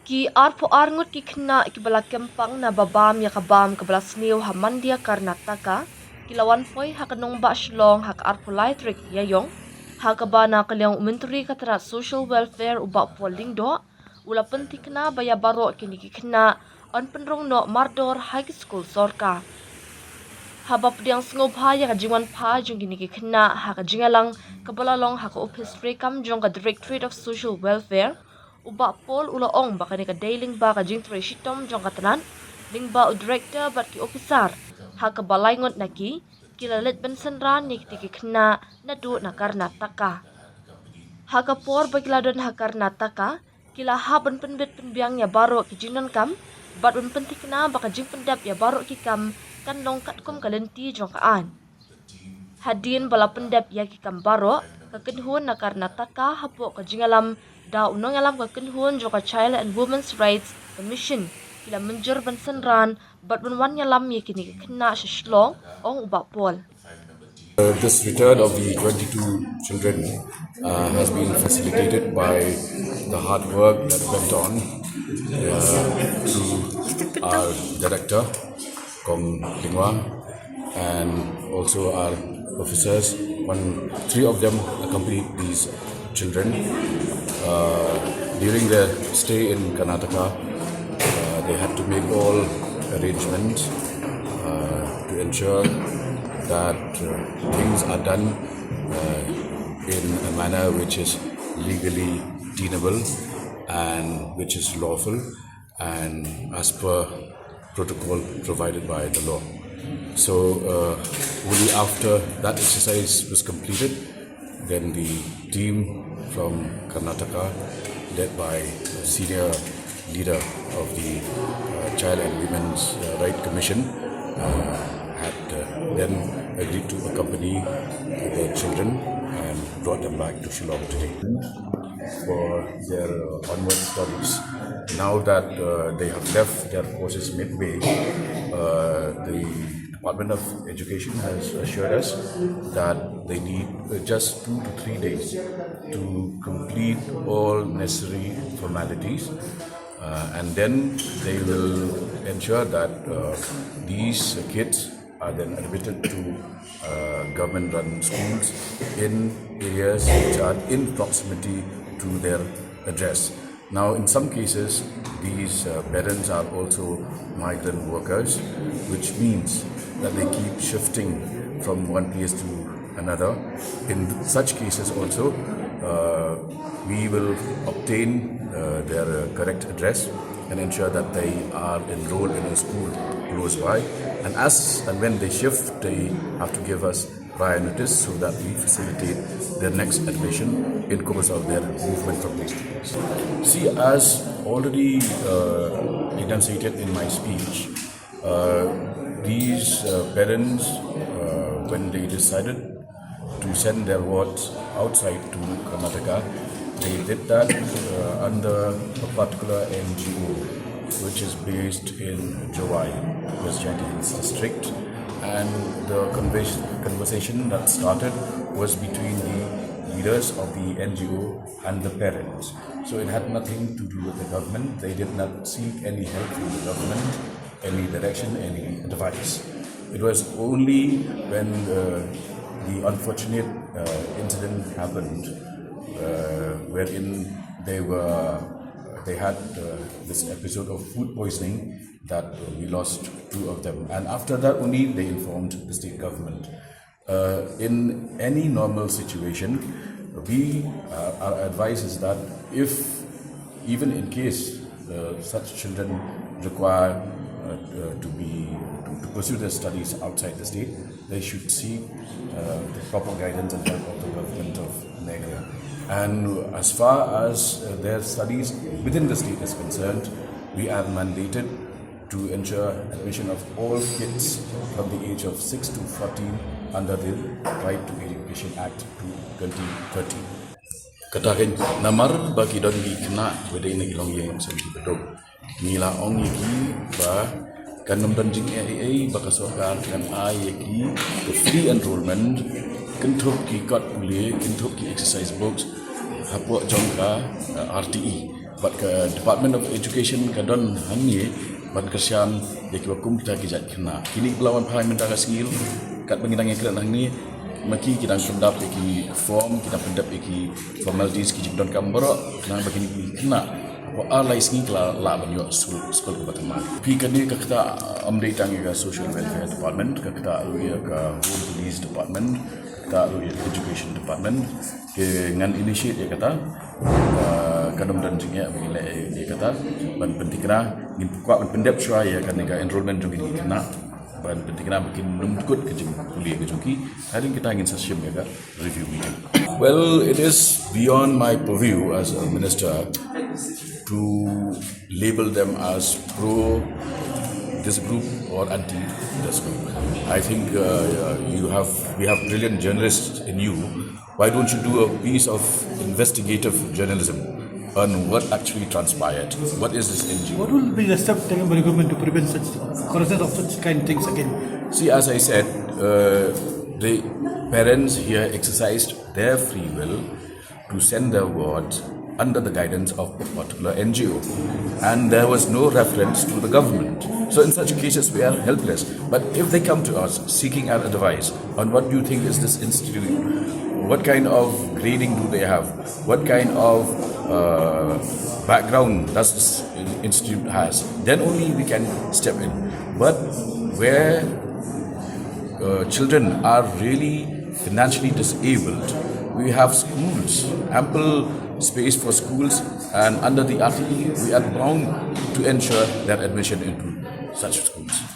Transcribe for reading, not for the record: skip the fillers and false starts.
Ki arpo arngut ki kena ki bala kempang na babam ya kabam ke bala sniu Hamandia Karnataka kilawan poi hakanong ba shlong hak arpo laitrik yayong hakabana kalyang umentri katara social welfare uba poling do ula pentik na baya baro kini ki kena on penrong no Mardor High School Sorka habap diang sngop ha ya kajiwan pa jung kini ki kena hakajingalang kabalalong haka office rekam jong ka Directorate of Social Welfare uba pol ula ong baka ni ka dailing ba ka jing tre shitom jong katanan ling ba u director bat ki officer ha ka balayngot na ki kilalit bensen ran ni ki kena na du na Karnataka ha ka por ba kiladon ha Karnataka kila ha ben penbet penbiang ya baro ki jinon kam bat ben pentik na baka jing pendap ya baro ki kam kan long kat kum kalenti jong kaan hadin bala pendap ya ki kam baro ka kenhun na Karnataka hapo ka jingalam da unong alam ka kenhun jo ka Child and Women's Rights Commission kila menjur bensen ran bat benwan yalam ye kini kena shlong ong uba pol. This return of the 22 children has been facilitated by the hard work that went on through our director, Kong Lingwa, and also our officers. Three of them accompanied these children. During their stay in Karnataka, they had to make all arrangements to ensure that things are done in a manner which is legally tenable and which is lawful and as per protocol provided by the law. So only after that exercise was completed, then the team from Karnataka, led by the senior leader of the Child and Women's Rights Commission, had then agreed to accompany the children and brought them back to Shillong today for their onward studies. Now that they have left their courses midway, the Department of Education has assured us that they need just 2 to 3 days to complete all necessary formalities. And then they will ensure that these kids are then admitted to government-run schools in areas which are in proximity to their address. Now, in some cases, these parents are also migrant workers, which means that they keep shifting from one place to another. In such cases also, we will obtain their correct address and ensure that they are enrolled in a school close by. And as and when they shift, they have to give us prior notice so that we facilitate their next admission in course of their movement from place to place. See, as already enunciated in my speech, these parents, when they decided to send their wards outside to Karnataka, they did that under a particular NGO which is based in Jowai, West Giants district, and the conversation that started was between the leaders of the NGO and the parents. So it had nothing to do with the government. They did not seek any help from the government, any direction, any advice. It was only when the unfortunate incident happened wherein they had this episode of food poisoning that we lost 2 of them, and after that only they informed the state government. In any normal situation, our advice is that if even in case such children require to pursue their studies outside the state, they should seek the proper guidance and help of the government of Meghalaya. And as far as their studies within the state is concerned, we are mandated to ensure admission of all kids from the age of 6 to 14 under the Right to Education Act 2013. Katakan namar bagi don gi kena wede ini ilong yang senti bedok. Mila ong yaki ba kanum dan jing AA bakasokar kan ayaki the free enrollment kentup ki kat pulih kentup ki exercise books hapok jongka RTE but Department of Education kadon hangi ban kersian ya ki wakum kita kijat kena kini lawan parliamentary skill kat bangidang yang kena ni maki kita pendap iki form kita pendap iki formalities ki jidon kambara kena begini kena ko alai singi kala la banyo school ko batama pi kani ka kita amdei tangi ka social welfare department ka kita alu ka home police department kita alu education department ke ngan initiate ya kata kadam dan jingya bagi dia kata ban penting kena ngin kuat ban pendap shwa ya kan ka enrollment jong ini kena ban penting kena bikin numkut ke jing kuliah ke joki hari kita ingin session ya review meeting. Well, it is beyond my purview as a minister to label them as pro this group or anti this group. I think we have brilliant journalists in you. Why don't you do a piece of investigative journalism on what actually transpired? What is this NGO? What will be the step taken by the government to prevent such occurrences of such kind of things again? See, as I said, the parents here exercised their free will to send their wards under the guidance of a particular NGO, and there was no reference to the government. So in such cases we are helpless. But if they come to us seeking our advice on what do you think is this institute, what kind of grading do they have, what kind of background does this institute has, then only we can step in. But where children are really financially disabled, we have schools, ample space for schools, and under the RTE we are bound to ensure their admission into such schools.